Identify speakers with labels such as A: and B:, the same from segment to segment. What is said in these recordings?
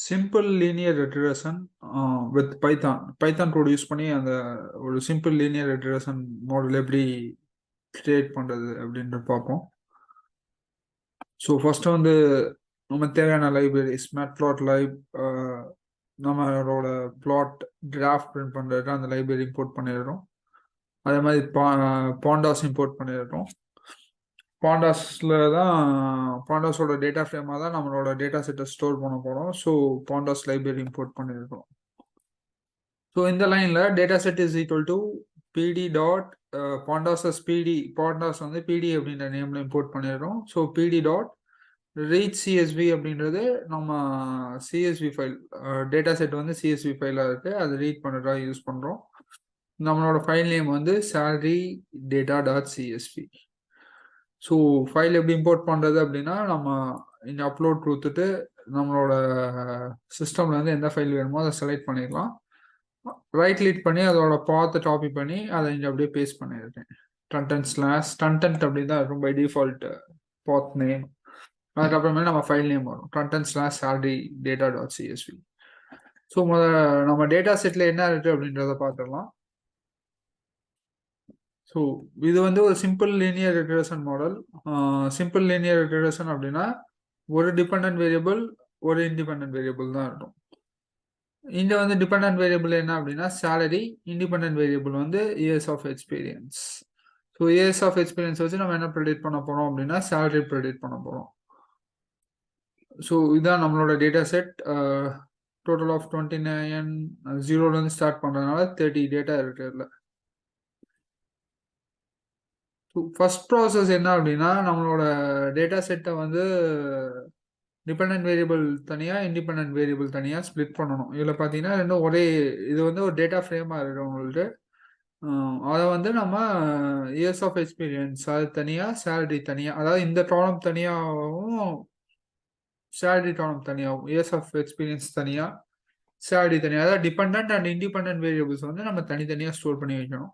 A: Simple linear regression with Python code use பண்ணி அந்த ஒரு சிம்பிள் லீனியர் ரெக்ரெஷன் மாடல் எப்படி கிரியேட் பண்ணுறது அப்படின்ட்டு பார்ப்போம். ஸோ ஃபர்ஸ்ட் வந்து நம்ம தேவையான லைப்ரரிஸ் மேட்ப்ளாட் லைப், நம்மளோட பிளாட் கிராஃப் பிரிண்ட் பண்ணுறதுக்கு அந்த லைப்ரரி இம்போர்ட் பண்ணிடுறோம். அதே மாதிரி பாண்டாஸ் இம்போர்ட் பண்ணிடுறோம். பாண்டாஸில் தான் பாண்டாஸோட டேட்டா ஃப்ரேமாக தான் நம்மளோட டேட்டா செட்டை ஸ்டோர் பண்ண போகிறோம். ஸோ பாண்டாஸ் லைப்ரரி இம்போர்ட் பண்ணியிருக்கோம். ஸோ இந்த லைனில் data set is equal to பிடி டாட் பாண்டாஸ் பிடி, பாண்டாஸ் வந்து பிடி அப்படின்ற நேமில் இம்போர்ட் பண்ணிடுறோம். ஸோ பிடி டாட் ரீச் சிஎஸ்வி அப்படின்றது நம்ம சிஎஸ்வி ஃபைல், டேட்டா செட் வந்து சிஎஸ்வி ஃபைலாக இருக்குது, அது ரீட் பண்ணுறதா யூஸ் பண்ணுறோம். நம்மளோட ஃபைல் நேம் வந்து salary data.csv. ஸோ ஃபைல் எப்படி இம்போர்ட் பண்ணுறது அப்படின்னா, நம்ம இங்கே அப்லோட் கொடுத்துட்டு நம்மளோட சிஸ்டமில் வந்து எந்த ஃபைல் வேணுமோ அதை செலக்ட் பண்ணிடலாம். ரைட் கிளிக் பண்ணி அதோட பாத்தை காப்பி பண்ணி அதை இங்கே அப்படியே பேஸ்ட் பண்ணியிருக்கேன். content அப்படி தான் இருக்கும் பை டிஃபால்ட் பாத் நேம். அதுக்கப்புறமே நம்ம ஃபைல் நேம் வரும் content/salary data.csv. ஸோ நம்ம டேட்டா செட்டில் என்ன இருக்குது அப்படின்றத பார்த்துடலாம். ஸோ இது வந்து ஒரு simple linear regression model. Simple linear regression அப்படின்னா ஒரு டிபெண்டன்ட் வேரியபிள் ஒரு இண்டிபெண்டன்ட் வேரியபிள் தான் இருக்கும். இங்கே வந்து டிபெண்டன்ட் வேரியபிள் என்ன அப்படின்னா சேலரி, இண்டிபெண்டன்ட் வேரியபிள் வந்து years of experience. So years of experience வச்சு நம்ம என்ன ப்ரெடிக்ட் பண்ண போகிறோம் அப்படின்னா சேலரி ப்ரெடிக்ட் பண்ண போகிறோம். ஸோ இதுதான் நம்மளோட டேட்டா செட். டோட்டல் ஆஃப் 29, 0லேருந்து ஸ்டார்ட் பண்ணுறதுனால 30 டேட்டா இருக்கு இல்லை. ஃபர்ஸ்ட் ப்ராசஸ் என்ன அப்படின்னா நம்மளோட டேட்டா செட்டை வந்து டிபெண்டன்ட் வேரியபிள் தனியாக இண்டிபெண்டன்ட் வேரியபிள் தனியாக ஸ்ப்ளிட் பண்ணணும். இதில் பார்த்தீங்கன்னா ரெண்டும் ஒரே, இது வந்து ஒரு டேட்டா ஃப்ரேமாக இருக்குது உங்களுக்கு. அதை வந்து நம்ம இயர்ஸ் ஆஃப் எக்ஸ்பீரியன்ஸ் அது தனியாக, சேலரி தனியாக, அதாவது இந்த காலம் தனியாகவும் சேலரி காலம் தனியாகவும், இயர்ஸ் ஆஃப் எக்ஸ்பீரியன்ஸ் தனியாக, சேலரி தனியாக, அதாவது டிபெண்டன்ட் அண்ட் இண்டிபெண்டன்ட் வேரியபிள்ஸ் வந்து நம்ம தனித்தனியாக ஸ்டோர் பண்ணி வைக்கணும்.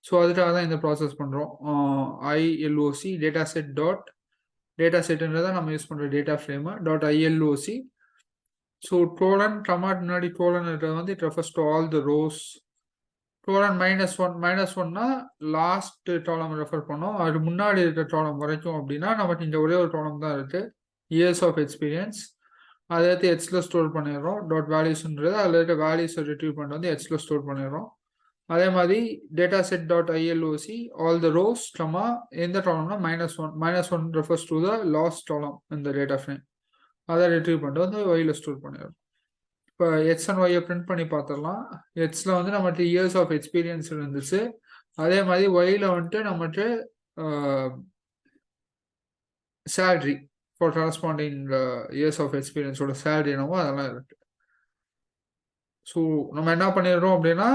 A: ஸோ அதுக்காக தான் இந்த ப்ராசஸ் பண்ணுறோம். ILOC data set dot data செட்டுன்றதை நம்ம யூஸ் பண்ணுற data frame dot ILOC. So colon command முன்னாடி கோலன் இருக்கிறது வந்து it refers to all the rows. Colon -1 last column refer பண்ணோம். அது முன்னாடி இருக்கிற காலம் வரைக்கும் அப்படின்னா நமக்கு இந்த ஒரே ஒரு காலம் தான் இருக்குது, இயர்ஸ் ஆஃப் எக்ஸ்பீரியன்ஸ். அதை எடுத்து ஹெச்ல ஸ்டோர் பண்ணிடுறோம். டாட் வேல்யூஸ்ன்றது அதில் இருக்க வேல்யூஸை ரிட்ரீவ் பண்ணிட்டு வந்து ஹெச்ல ஸ்டோர் பண்ணிடுறோம். அதே மாதிரி data set dot ILOC all the rose comma எந்த காலம்னா -1 refers to the last column இந்த டேட்டா ஃப்ரேம், அதை ரிட்ரீவ் பண்ணிட்டு வந்து ஒய்ல ஸ்டோர் பண்ணிடுறோம். இப்போ எக்ஸ் அண்ட் ஒய்யை பிரிண்ட் பண்ணி பார்த்துடலாம். எக்ஸில் வந்து நம்மகிட்ட இயர்ஸ் ஆஃப் எக்ஸ்பீரியன்ஸ் இருந்துச்சு. அதே மாதிரி ஒய்ல வந்துட்டு நம்மகிட்ட salary for corresponding years of எக்ஸ்பீரியன்ஸோட சேலரி என்னவோ அதெல்லாம் இருக்கு. ஸோ நம்ம என்ன பண்ணிடுறோம் அப்படின்னா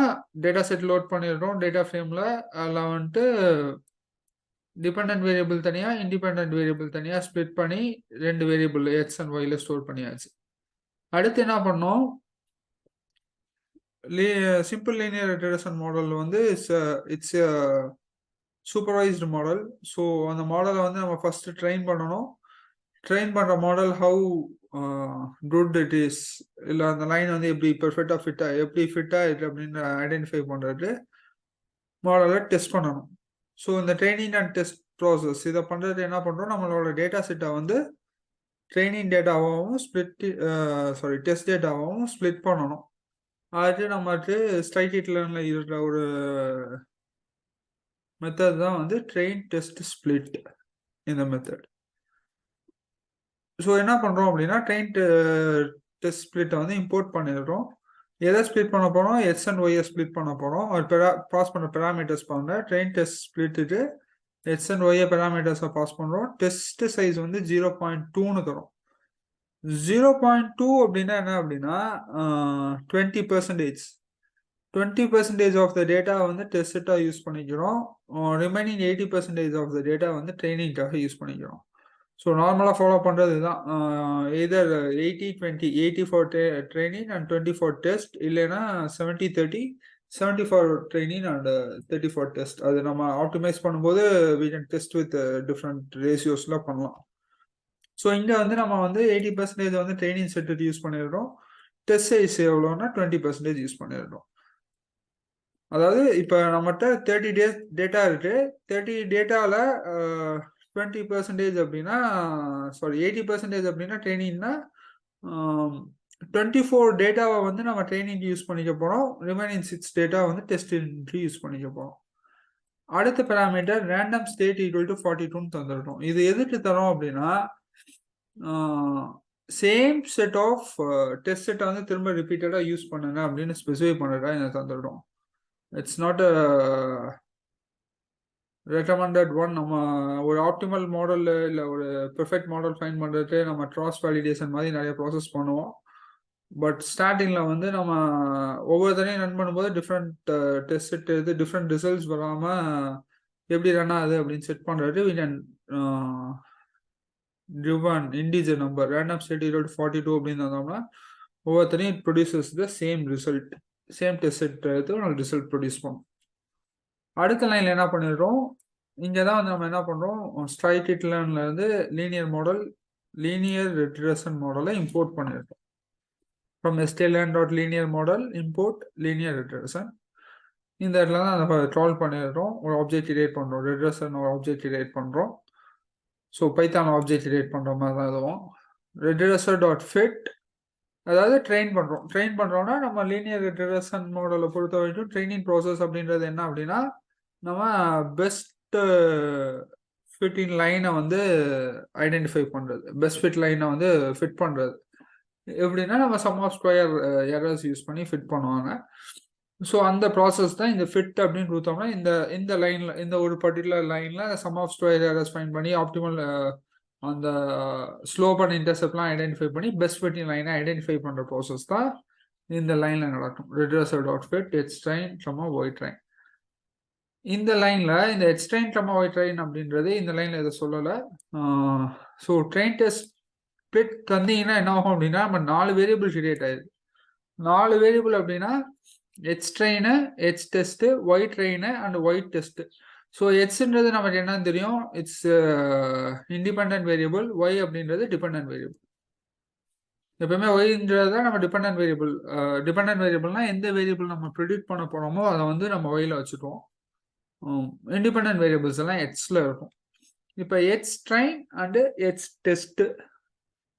A: டேட்டா செட் லோட் பண்ணிடுறோம் டேட்டா ஃப்ரேமில். அதில் வந்துட்டு டிபெண்டன்ட் வேரியபிள் தனியாக இண்டிபெண்டன்ட் வேரியபிள் தனியாக ஸ்ப்ளிட் பண்ணி 2 வேரியபிள் எக்ஸ் அண்ட் ஒய்ல ஸ்டோர் பண்ணியாச்சு. அடுத்து என்ன பண்ணோம், சிம்பிள் லீனியர் ரெக்ரெஷன் மாடல் வந்து இட்ஸ் சூப்பர்வைஸ்டு மாடல். ஸோ அந்த மாடலை வந்து நம்ம ஃபர்ஸ்ட் ட்ரெயின் பண்ணணும். ட்ரெயின் பண்ணுற model how good it is, இல்லை அந்த லைன் வந்து எப்படி பெர்ஃபெக்டாக எப்படி ஃபிட்டாக இருக்குது அப்படின்னு ஐடென்டிஃபை பண்ணுறது மாடலை டெஸ்ட் பண்ணணும். ஸோ இந்த ட்ரைனிங் அண்ட் டெஸ்ட் ப்ராசஸ் இதை பண்ணுறது என்ன பண்ணுறோம், நம்மளோட டேட்டா செட்டை வந்து ட்ரைனிங் டேட்டாவாகவும் டெஸ்ட் டேட்டாவாகவும் ஸ்ப்ளிட் பண்ணணும். அது நமக்கு ஸ்ட்ரைட் லேர்னில் இருக்கிற ஒரு மெத்தட் தான் வந்து ட்ரெயின் டெஸ்ட் ஸ்ப்ளிட் இந்த மெத்தட். ஸோ என்ன பண்ணுறோம் அப்படின்னா ட்ரெயின் டெஸ்ட் ஸ்ப்ளிட்டை வந்து இம்போர்ட் பண்ணிடுறோம். எதை ஸ்ப்ளிட் பண்ண போகிறோம், எக்ஸ் அண்ட் ஒய்யை ஸ்ப்ளிட் பண்ண போகிறோம். அது பாஸ் பண்ண பெராமீட்டர்ஸ் பாருங்க. ட்ரெயின் டெஸ்ட் ஸ்ப்ளிட்டுக்கு எக்ஸ் அண்ட் ஒய்யை பெராமீட்டர்ஸை பாஸ் பண்ணுறோம். டெஸ்ட் சைஸ் வந்து 0.2ன்னு தரும். 0.2 அப்படின்னா என்ன அப்படின்னா 20% ஆஃப் த டேட்டா வந்து டெஸ்ட்டாக யூஸ் பண்ணிக்கிறோம். ரிமைனிங் 80% ஆஃப் த டேட்டா வந்து ட்ரைனிங்காக யூஸ் பண்ணிக்கிறோம். ஸோ நார்மலாக ஃபாலோ பண்ணுறது தான் எதர் 80-20, 80 for training and 20 for test, இல்லைன்னா 70-30, 70 for training and 30 for test. அது நம்ம ஆப்டிமைஸ் பண்ணும்போது we can test with different ரேஷியோஸ்லாம் பண்ணலாம். ஸோ இங்கே வந்து நம்ம வந்து 80% வந்து ட்ரைனிங் செட்டு யூஸ் பண்ணிடுறோம். டெஸ்ட் சைஸ் எவ்வளோன்னா 20% யூஸ் பண்ணிடுறோம். அதாவது இப்போ நம்மகிட்ட 30 டேஸ் டேட்டா இருக்கு. 30 டேட்டாவில் 20% அப்படின்னா, சாரி 80% அப்படின்னா ட்ரைனிங்னா 24 டேட்டாவை வந்து நம்ம ட்ரைனிங் யூஸ் பண்ணிக்க போகிறோம். ரிமைனிங் 6 டேட்டா வந்து டெஸ்டிங்க்கு யூஸ் பண்ணிக்க போகிறோம். அடுத்த parameter random state equal to 42ன்னு தந்துடணும். இது எதுக்கு தரோம் அப்படின்னா, சேம் செட் ஆஃப் டெஸ்ட் செட்டை வந்து திரும்ப ரிப்பீட்டடாக யூஸ் பண்ணுங்க அப்படின்னு ஸ்பெசிஃபை பண்ணுறதா எனக்கு தந்துடும். It's not recommended one. நம்ம ஒரு ஆப்டிமல் மாடல் இல்லை ஒரு பெர்ஃபெக்ட் மாடல் ஃபைன் பண்ணுறதுக்கு நம்ம கிராஸ் வேலிடேஷன் மாதிரி நிறைய ப்ராசஸ் பண்ணுவோம். பட் ஸ்டார்டிங்கில் வந்து நம்ம ஒவ்வொருத்தரையும் ரன் பண்ணும்போது டிஃப்ரெண்ட் டெஸ்ட் செட் இது டிஃப்ரெண்ட் ரிசல்ட்ஸ் வராமல் எப்படி ரன் ஆகுது அப்படின்னு செட் பண்ணுறது we can given integer number random state equal to 42 அப்படின்னு இருந்தோம்னா ஒவ்வொருத்தரையும் it produces the same result, same test set எடுத்து உங்களுக்கு ரிசல்ட் ப்ரொடியூஸ் பண்ணும். அடுத்த லைனில் என்ன பண்ணிடுறோம், இங்கே தான் வந்து நம்ம என்ன பண்ணுறோம், ஸ்ட்ரைக்கிட்லேருந்து இருந்து லீனியர் மாடல் லீனியர் ரெக்ரெஷன் மாடலை இம்போர்ட் பண்ணியிருக்கோம். From stlen.linear model import linear regression. இந்த இடத்துல தான் நம்ம கால் பண்ணிடுறோம், ஒரு ஆப்ஜெக்ட் கிரியேட் பண்ணுறோம், ரெக்ரெஷன் ஒரு ஆப்ஜெக்ட் கிரியேட் பண்ணுறோம். ஸோ பைத்தான் ஆப்ஜெக்ட் கிரியேட் பண்ணுற மாதிரி தான் இதுவும். regressor.fit அதாவது ட்ரெயின் பண்ணுறோம். ட்ரெயின் பண்ணுறோம்னா நம்ம லீனியர் ரெக்ரெஷன் மாடலை பொறுத்த வரைக்கும் ட்ரைனிங் ப்ராசஸ் அப்படின்றது என்ன அப்படின்னா, நம்ம பெஸ்ட் ஃபிட்டிங் லைனை வந்து ஐடென்டிஃபை பண்ணுறது, பெஸ்ட் ஃபிட் லைனை வந்து ஃபிட் பண்ணுறது. எப்படின்னா நம்ம sum of square errors use பண்ணி ஃபிட் பண்ணுவாங்க. ஸோ அந்த ப்ராசஸ் தான் இந்த ஃபிட் அப்படின்னு கொடுத்தோம்னா இந்த லைனில் இந்த ஒரு பர்டிகுலர் லைனில் sum of square errors find பண்ணி ஆப்டிமல் அந்த ஸ்லோப் அண்ட் இன்டர்செப்ட்லாம் ஐடென்டிஃபை பண்ணி பெஸ்ட் ஃபிட்டிங் லைனை ஐடென்டிஃபை பண்ணுற ப்ராசஸ் தான் இந்த லைனில் நடக்கும். regressor.fit h-train, y-train. இந்த லைனில் இந்த h-train, y-train அப்படின்றது இந்த லைனில் இதை சொல்லலை. ஸோ ட்ரெயின் டெஸ்ட் ஃபிட் தந்தீங்கன்னா என்ன ஆகும் அப்படின்னா, நம்ம 4 வேரியபிள் கிரியேட் ஆயிடுது. 4 வேரியபிள் அப்படின்னா h-train, h-test, y-train and y-test. So ஹெச்ன்றது நமக்கு என்னன்னு தெரியும், இட்ஸ் இண்டிபெண்ட் வேரியபிள், ஒய் அப்படின்றது டிபெண்ட் வேரியபிள். எப்பவுமே ஒய்ன்றது தான் நம்ம டிபெண்ட் வேரியபிள். டிபெண்ட் வேரியபிள்னா எந்த வேரியபிள் நம்ம ப்ரிடிக்ட் பண்ண போறோமோ அதை வந்து நம்ம ஒய்ல வச்சுக்குவோம். இண்டிபெண்ட் வேரியபிள்ஸ் எல்லாம் எக்ஸ்ல இருக்கும். இப்போ X train and X test,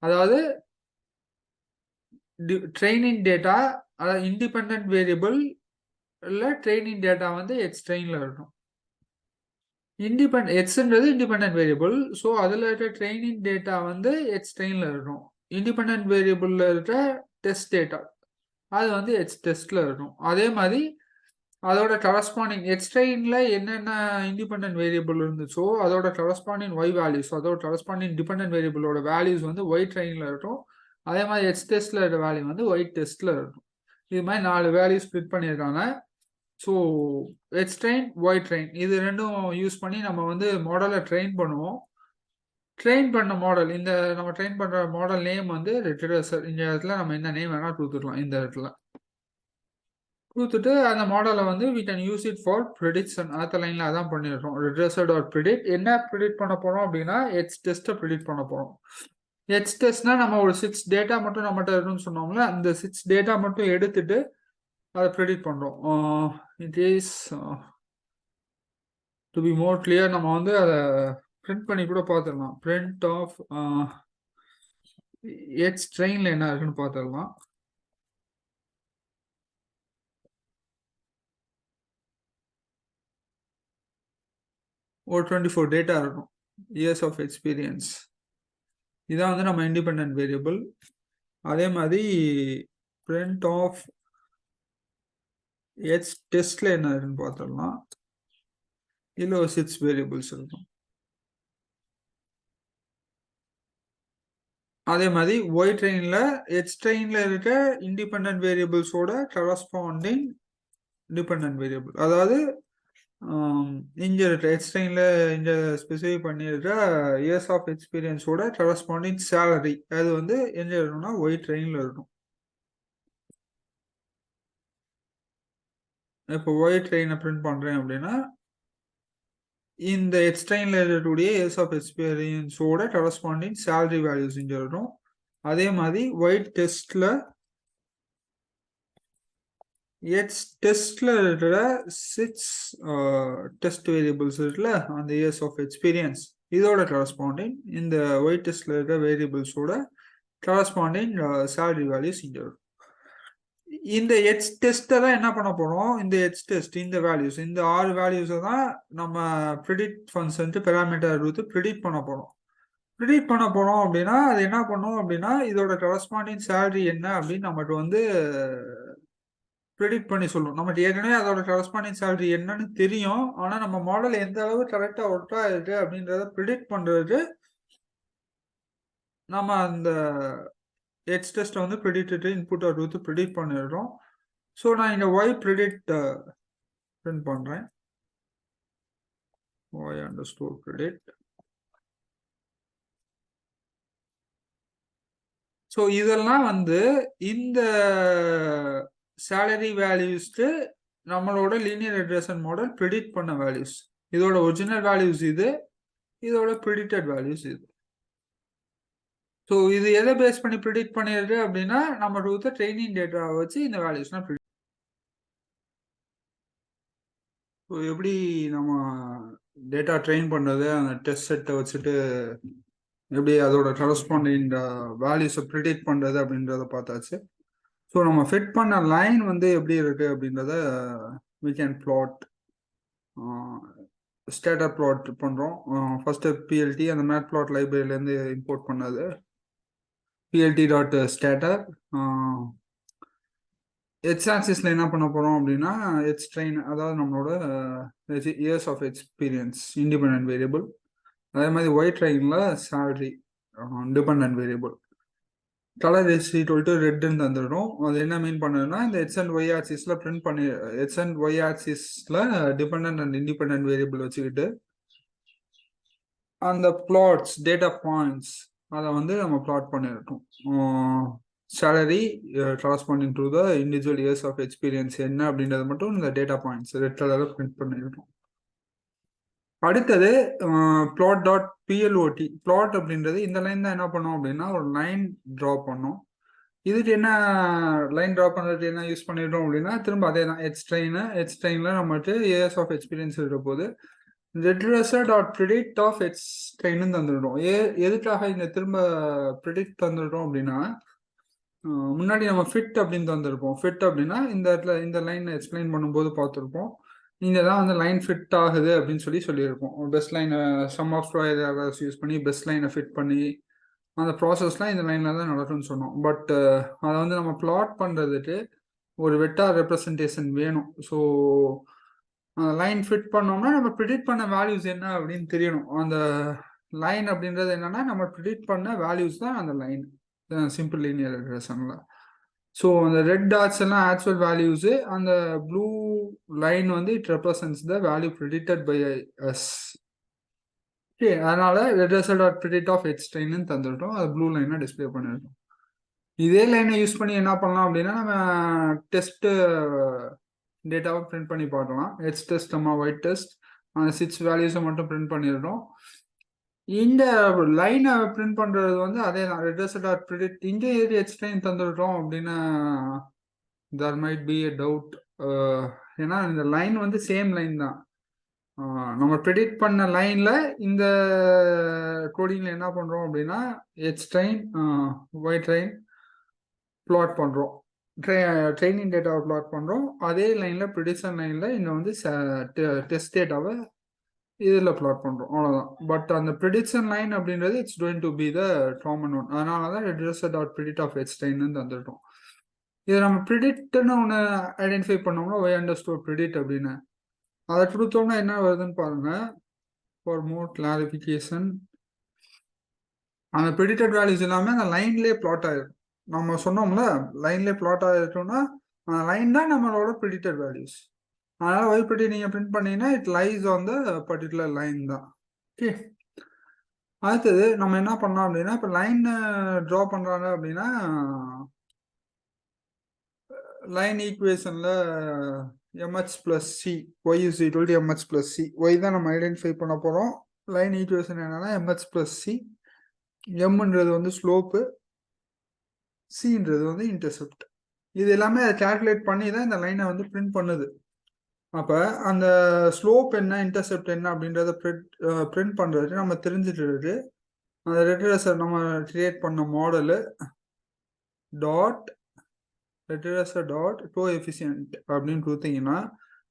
A: அதாவது ட்ரைனிங் டேட்டா, அதாவது இண்டிபெண்ட் வேரியபிள் இல்லை ட்ரைனிங் டேட்டா வந்து எச் ட்ரெயின்ல இருக்கும். எக்ஸ்ன்றது இண்டிபெண்ட் வேரியபிள். ஸோ அதில் இருக்க ட்ரைனிங் டேட்டா வந்து எச் ட்ரெயின்ல இருக்கும். இண்டிபெண்ட் வேரியபிள்ல இருக்க டெஸ்ட் டேட்டா அது வந்து எச் டெஸ்ட்ல இருக்கும். அதே மாதிரி அதோட கரஸ்பாண்டிங் எச் ட்ரெயின்ல என்னென்ன இண்டிபெண்ட் வேரியபிள் இருந்துச்சோ அதோட கரஸ்பாண்டிங் ஒய் வேல்யூஸ், அதோட கரஸ்பாண்டிங் டிபெண்ட் வேரியபிளோட வேல்யூஸ் வந்து ஒய் ட்ரெயின்ல இருக்கும். அதே மாதிரி எச் டெஸ்ட்ல இருக்க வேல்யூ வந்து ஒய் டெஸ்ட்ல இருக்கும். இது மாதிரி 4 வேல்யூ ஸ்ப்ளிட் பண்ணியிருக்காங்க. So X train, Y train இது ரெண்டும் யூஸ் பண்ணி நம்ம வந்து மாடலை ட்ரெயின் பண்ணுவோம். ட்ரெயின் பண்ண மாடல், இந்த நம்ம ட்ரெயின் பண்ணுற மாடல் நேம் வந்து ரெக்ரெசர். இந்த இடத்துல நம்ம என்ன நேம் வேணால் கொடுத்துக்கலாம். இந்த இடத்துல கொடுத்துட்டு அந்த மாடலை வந்து we can use it for prediction. அடுத்த லைனில் அதான் பண்ணிடுறோம். regressor.predict என்ன ப்ரிடிக்ட் பண்ண போகிறோம் அப்படின்னா எச் டெஸ்ட்டை ப்ரிடிக்ட் பண்ண போகிறோம். எச் டெஸ்ட்னா நம்ம ஒரு 6 டேட்டா மட்டும் நம்மகிட்ட இருக்குன்னு சொன்னோம்ல, அந்த 6 டேட்டா மட்டும் எடுத்துட்டு அதை ப்ரிடிக்ட் பண்ணுறோம். It is to be more clear, நம்ம வந்து அதை பிரிண்ட் பண்ணி கூட பார்த்துடலாம். பிரிண்ட் ஆஃப் எச் ட்ரெயினில் என்ன இருக்குன்னு பார்த்துடலாம். ஒரு 24 டேட்டா இருக்கும், இயர்ஸ் ஆஃப் எக்ஸ்பீரியன்ஸ். இதான் வந்து நம்ம இண்டிபெண்ட் வேரியபிள். அதே மாதிரி பிரிண்ட் ஆஃப் எச் டெஸ்ட்ல என்ன இருக்குன்னு பார்த்துடலாம். இதில் ஒரு 6 வேரியபிள்ஸ் இருக்கும். அதே மாதிரி ஒய் ட்ரெயினில் எச் ட்ரெயினில் இருக்க இண்டிபெண்ட் வேரியபிள்ஸோட கரஸ்பாண்டிங் டிபெண்ட் வேரியபிள், அதாவது இங்கே இருக்க எச் ட்ரெயினில் இங்கே ஸ்பெசிஃபை பண்ணியிருக்க இயர்ஸ் ஆஃப் எக்ஸ்பீரியன்ஸோட கரஸ்பாண்டிங் சேலரி அது வந்து எங்கே இருக்கணும்னா ஒய் ட்ரெயினில் இருக்கும். இப்போ ஒய் ட்ரெயினை பிரிண்ட் பண்ணுறேன் அப்படின்னா இந்த எக்ஸ்டைன்ல இருக்கக்கூடிய இயர்ஸ் ஆஃப் எக்ஸ்பீரியன்ஸோட கரஸ்பாண்டிங் சேலரி வேல்யூஸ் இங்க இருக்கும். அதே மாதிரி ஒயிட் டெஸ்ட்ல டெஸ்ட்ல இருக்கிற 6 டெஸ்ட் வேரியபிள்ஸ் இருக்குல்ல, அந்த இயர்ஸ் ஆஃப் எக்ஸ்பீரியன்ஸ் இதோட கரஸ்பாண்டிங் இந்த ஒயிட் டெஸ்ட்ல இருக்கிற வேரியபிள்ஸோட கரஸ்பாண்டிங் சேலரி வேல்யூஸ் இங்க இருக்கும். இந்த டெஸ்ட்டை தான் என்ன பண்ண போறோம், இந்த டெஸ்ட் இந்த வேல்யூஸ் இந்த 6 வேல்யூஸை தான் நம்ம ப்ரிடிக்ட் ஃபங்க்ஷன் பெராமீட்டர் கொடுத்து ப்ரிடிக்ட் பண்ண போறோம். ப்ரிடிக்ட் பண்ண போறோம் அப்படின்னா அது என்ன பண்ணும் அப்படின்னா இதோட கரஸ்பாண்டிங் சேலரி என்ன அப்படின்னு நமக்கு வந்து ப்ரிடிக்ட் பண்ணி சொல்லும். நமக்கு ஏற்கனவே அதோட கரஸ்பாண்டிங் சேலரி என்னன்னு தெரியும். ஆனா நம்ம மாடல் எந்த அளவு கரெக்டா ஒர்க் ஆயிருக்கு அப்படின்றத ப்ரிடிக்ட் பண்றதுக்கு நம்ம அந்த டெஸ்ட்டை வந்து ப்ரிடிக்ட் இன்புட்டை கொடுத்து ப்ரிடிக்ட் பண்ணிடுறோம். ஸோ நான் இங்க ஒய் ப்ரிடிக்ட் பிரிண்ட் பண்றேன். Y underscore predict. ஸோ இதெல்லாம் வந்து இந்த சேலரி வேல்யூஸ்க்கு நம்மளோட லீனியர் ரெக்ரெஷன் மாடல் ப்ரிடிக்ட் பண்ண வேல்யூஸ். இதோட ஒரிஜினல் வேல்யூஸ் இது, இதோட ப்ரிடிக்டட் வேல்யூஸ் இது. ஸோ இது எதை பேஸ் பண்ணி ப்ரிடிக்ட் பண்ணிருக்கு அப்படின்னா நம்ம கொடுத்த ட்ரைனிங் டேட்டாவை வச்சு இந்த வேல்யூஸ்லாம் ப்ரிடிக்ட். ஸோ எப்படி நம்ம டேட்டா ட்ரெயின் பண்ணுறது, அந்த டெஸ்ட் செட்டை வச்சுட்டு எப்படி அதோட கரஸ்பாண்டிங் வேல்யூஸை ப்ரிடிக்ட் பண்ணுறது அப்படின்றத பார்த்தாச்சு. ஸோ நம்ம ஃபிட் பண்ண லைன் வந்து எப்படி இருக்கு அப்படின்றத we can plot scatter plot பண்ணுறோம். ஃபர்ஸ்ட் பிஎல்டி அந்த மேட் பிளாட் லைப்ரரியிலேருந்து இம்போர்ட் பண்ணது plt.scatter. எக்ஸ் ஆக்சிஸில் என்ன பண்ண போகிறோம் அப்படின்னா எக்ஸ் ட்ரெயின், அதாவது நம்மளோட years of experience independent variable. அதே மாதிரி ஒய் ட்ரெயினில் salary dependent variable. Colour is equal to ரெட்னு தந்துடும். அது என்ன மீன் பண்ணுதுன்னா இந்த எக்ஸ் அண்ட் ஒய் ஆக்சிஸ்ல பிரிண்ட் பண்ணி எக்ஸ் அண்ட் ஒய் ஆக்சிஸ்ல டிபெண்ட் அண்ட் இண்டிபெண்ட் வேரியபிள் வச்சுக்கிட்டு அந்த பிளாட்ஸ் டேட்டா பாயிண்ட்ஸ் அதை வந்து நம்ம பிளாட் பண்ணிருக்கோம். Salary corresponding to the individual years of experience என்ன அப்படின்றது மட்டும் இந்த டேட்டா பாயிண்ட்ஸ் ரெட் கலரில் பிரிண்ட் பண்ணிருக்கோம். அடுத்தது பிளாட் டாட் பிஎல்ஓடி. பிளாட் அப்படின்றது இந்த லைன் தான் என்ன பண்ணோம் அப்படின்னா ஒரு லைன் ட்ரா பண்ணோம். இதுக்கு என்ன லைன் ட்ரா பண்ணுறதுக்கு என்ன யூஸ் பண்ணிட்டோம் அப்படின்னா திரும்ப அதே தான் எச் ட்ரெயினில் நம்மளுக்கு இயர்ஸ் ஆஃப் எக்ஸ்பீரியன்ஸ் இருக்க போது ரெட்ரெஸர் டாட் ப்ரிடிக்ட் ஆஃப் எச் ட்ரெயின்னு தந்துடுறோம். எதுக்காக இந்த திரும்ப ப்ரிடிக்ட் தந்துடுறோம் அப்படின்னா முன்னாடி நம்ம ஃபிட் அப்படின்னு தந்திருப்போம். ஃபிட் அப்படின்னா இந்த இடத்துல இந்த லைன் எக்ஸ்பிளைன் பண்ணும்போது பார்த்துருப்போம். இங்கே தான் வந்து லைன் ஃபிட் ஆகுது அப்படின்னு சொல்லியிருப்போம். பெஸ்ட் லைனை sum of square errors use பண்ணி பெஸ்ட் லைனை ஃபிட் பண்ணி அந்த ப்ராசஸ்லாம் இந்த லைனில் தான் நடக்கும்னு சொன்னோம். பட் அதை வந்து நம்ம பிளாட் பண்ணுறதுக்கு ஒரு வெக்டார் ரெப்ரசன்டேஷன் வேணும். ஸோ லைன் ஃபிட் பண்ணோம்னா நம்ம ப்ரிடிக்ட் பண்ண வேல்யூஸ் என்ன அப்படின்னு தெரியணும். அந்த லைன் அப்படின்றது என்னன்னா நம்ம ப்ரிடிக்ட் பண்ண வேல்யூஸ் தான் அந்த லைன் சிம்பிள் லீனியர் ரெக்ரெஷன்ல. ஸோ அந்த ரெட் டாட்ஸ் எல்லாம் ஆக்சுவல் வேல்யூஸ், அந்த ப்ளூ லைன் வந்து it represents the value predicted by S. Okay, அதனால regressor dot predict of X ட்ரெயின்னு தந்துட்டோம். அது ப்ளூ லைனை டிஸ்பிளே பண்ணிருக்கோம். இதே லைனை யூஸ் பண்ணி என்ன பண்ணலாம் அப்படின்னா நம்ம டெஸ்ட் டேட்டாவை பிரிண்ட் பண்ணி பார்க்கலாம். எச் டெஸ்ட் ஒயிட் டெஸ்ட் அந்த 6 வேல்யூஸை மட்டும் பிரிண்ட் பண்ணிடுறோம். இந்த லைனை பிரிண்ட் பண்றது வந்து அதே தான் ரெட்ரெஸர் டாட் ப்ரிடிக்ட். இங்க எது எச் ட்ரெயின் தந்துடுறோம் அப்படின்னா there might be a doubt. ஏன்னா இந்த லைன் வந்து சேம் லைன் தான். நம்ம ப்ரிடிக்ட் பண்ண லைன்ல இந்த கோடிங்ல என்ன பண்றோம் அப்படின்னா X train Y train plot பண்றோம். ட்ரைனிங் டேட்டாவை பிளாட் பண்றோம். அதே லைன்ல ப்ரிடிக்ஷன் லைன்ல இங்க வந்து டெஸ்ட் டேட்டாவை இதில் பிளாட் பண்றோம், அவ்வளோதான். பட் அந்த ப்ரிடிக்ஷன் லைன் அப்படின்றது it's going to be the common one. அதனால தான் regressor dot predict of X ட்ரெயின்னு தந்துட்டோம். இதை நம்ம ப்ரிடிக்ட்னு ஒன்று ஐடென்டிஃபை பண்ணோம்னா ஒய் அண்டர்ஸ்கோர் ப்ரிடிக்ட் அப்படின்னு அதை கொடுத்தோம்னா என்ன வருதுன்னு பாருங்க. ஃபார் மோர் கிளாரிஃபிகேஷன் அந்த ப்ரிடிக்டட் வேல்யூஸ் எல்லாமே அந்த லைன்லேயே பிளாட் ஆகிருக்கும். நம்ம சொன்னோம்ல லைன்லேயே பிளாட் ஆகிருக்கோம்னா அந்த லைன் தான் நம்மளோட ப்ரிடிக்டட் வேல்யூஸ். அதனால ஒய் ப்ரிடிக்ட் நீங்கள் பிரிண்ட் பண்ணீங்கன்னா it lies on the particular line தான். ஓகே, அடுத்தது நம்ம என்ன பண்ணோம் அப்படின்னா இப்போ லைன் ட்ரா பண்ணுறாங்க அப்படின்னா லைன் ஈக்குவேஷனில் mh plus c, y is equal to mh plus c. y தான் நம்ம ஐடென்டிஃபை பண்ண போறோம். லைன் ஈக்குவேஷன் என்னன்னா mh plus c, mன்றது வந்து ஸ்லோப்பு, cன்றது வந்து இன்டர்செப்ட். இது எல்லாமே கால்குலேட் பண்ணி தான் இந்த லைனை வந்து பிரிண்ட் பண்ணுது. அப்ப அந்த ஸ்லோப் என்ன, இன்டர்செப்ட் என்ன அப்படின்றத பிரிண்ட் பண்றது நம்ம தெரிஞ்சுட்டு அந்த ரெட்ரஸர் நம்ம கிரியேட் பண்ண மாடலு டாட் ரெட்ரஸர் டாட் கோஎஃபிஷியன்ட் அப்படின்னு கொடுத்தீங்கன்னா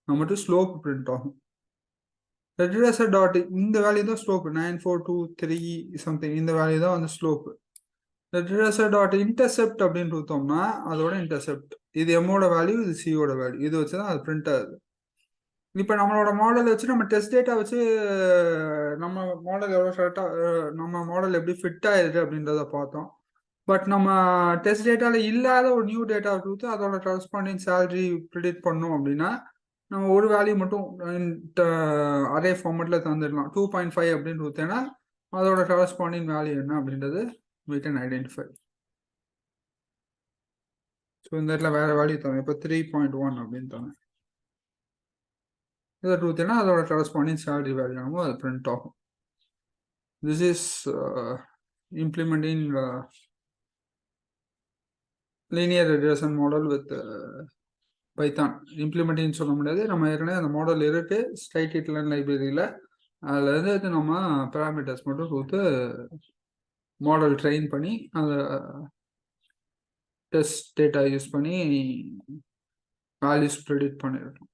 A: நம்மகிட்ட ஸ்லோப் பிரிண்ட் ஆகும். ரெட்ரஸர் டாட் இந்த வேல்யூ தான் ஸ்லோப் 9423 சம்திங், இந்த வேல்யூ தான் வந்து ஸ்லோப். ரெட்ரஸர் டாட் இன்டர்செப்ட் அப்படின்னு கொடுத்தோம்னா அதோட இன்டர்செப்ட். இது எம்மோட வேல்யூ, இது சியோட வேல்யூ. இது வச்சு தான் அது பிரிண்ட் ஆகுது. இப்போ நம்மளோட மாடலை வச்சு நம்ம டெஸ்ட் டேட்டா வச்சு நம்ம மாடல் எவ்வளோ கரெக்டாக, நம்ம மாடல் எப்படி ஃபிட் ஆயிருக்கு அப்படின்றத பார்த்தோம். பட் நம்ம டெஸ்ட் டேட்டாவில் இல்லாத ஒரு நியூ டேட்டா கொடுத்து அதோட கரஸ்பாண்டிங் சேலரி ப்ரிடிக்ட் பண்ணோம் அப்படின்னா நம்ம ஒரு வேல்யூ மட்டும் அரே ஃபார்மெட்டில் தந்துடலாம். 2.5 அப்படின்னு கொடுத்தேன்னா அதோட கரஸ்பாண்டிங் வேல்யூ என்ன அப்படின்றது we can identify. ஸோ இந்த இடத்துல வேற வேல்யூ தரேன். இப்போ 3.1 அப்படின்னு தரேன். இதை கொடுத்தேன்னா அதோட கரஸ்பாண்டிங் சேலரி வேல்யூ ஆகும், அது பிரிண்ட் ஆகும். This is implementing linear regression model with Python. Implementing சொல்ல முடியாது, நம்ம ஏற்கனவே அந்த மாடல் இருக்கு scikit-learn லைப்ரரியில். அதில் இருந்து நம்ம பேராமீட்டர்ஸ் மட்டும் கொடுத்து மாடல் ட்ரெயின் பண்ணி அதை டெஸ்ட் டேட்டா யூஸ் பண்ணி வேல்யூஸ் ப்ரெடிக்ட் பண்ணிருக்கோம்.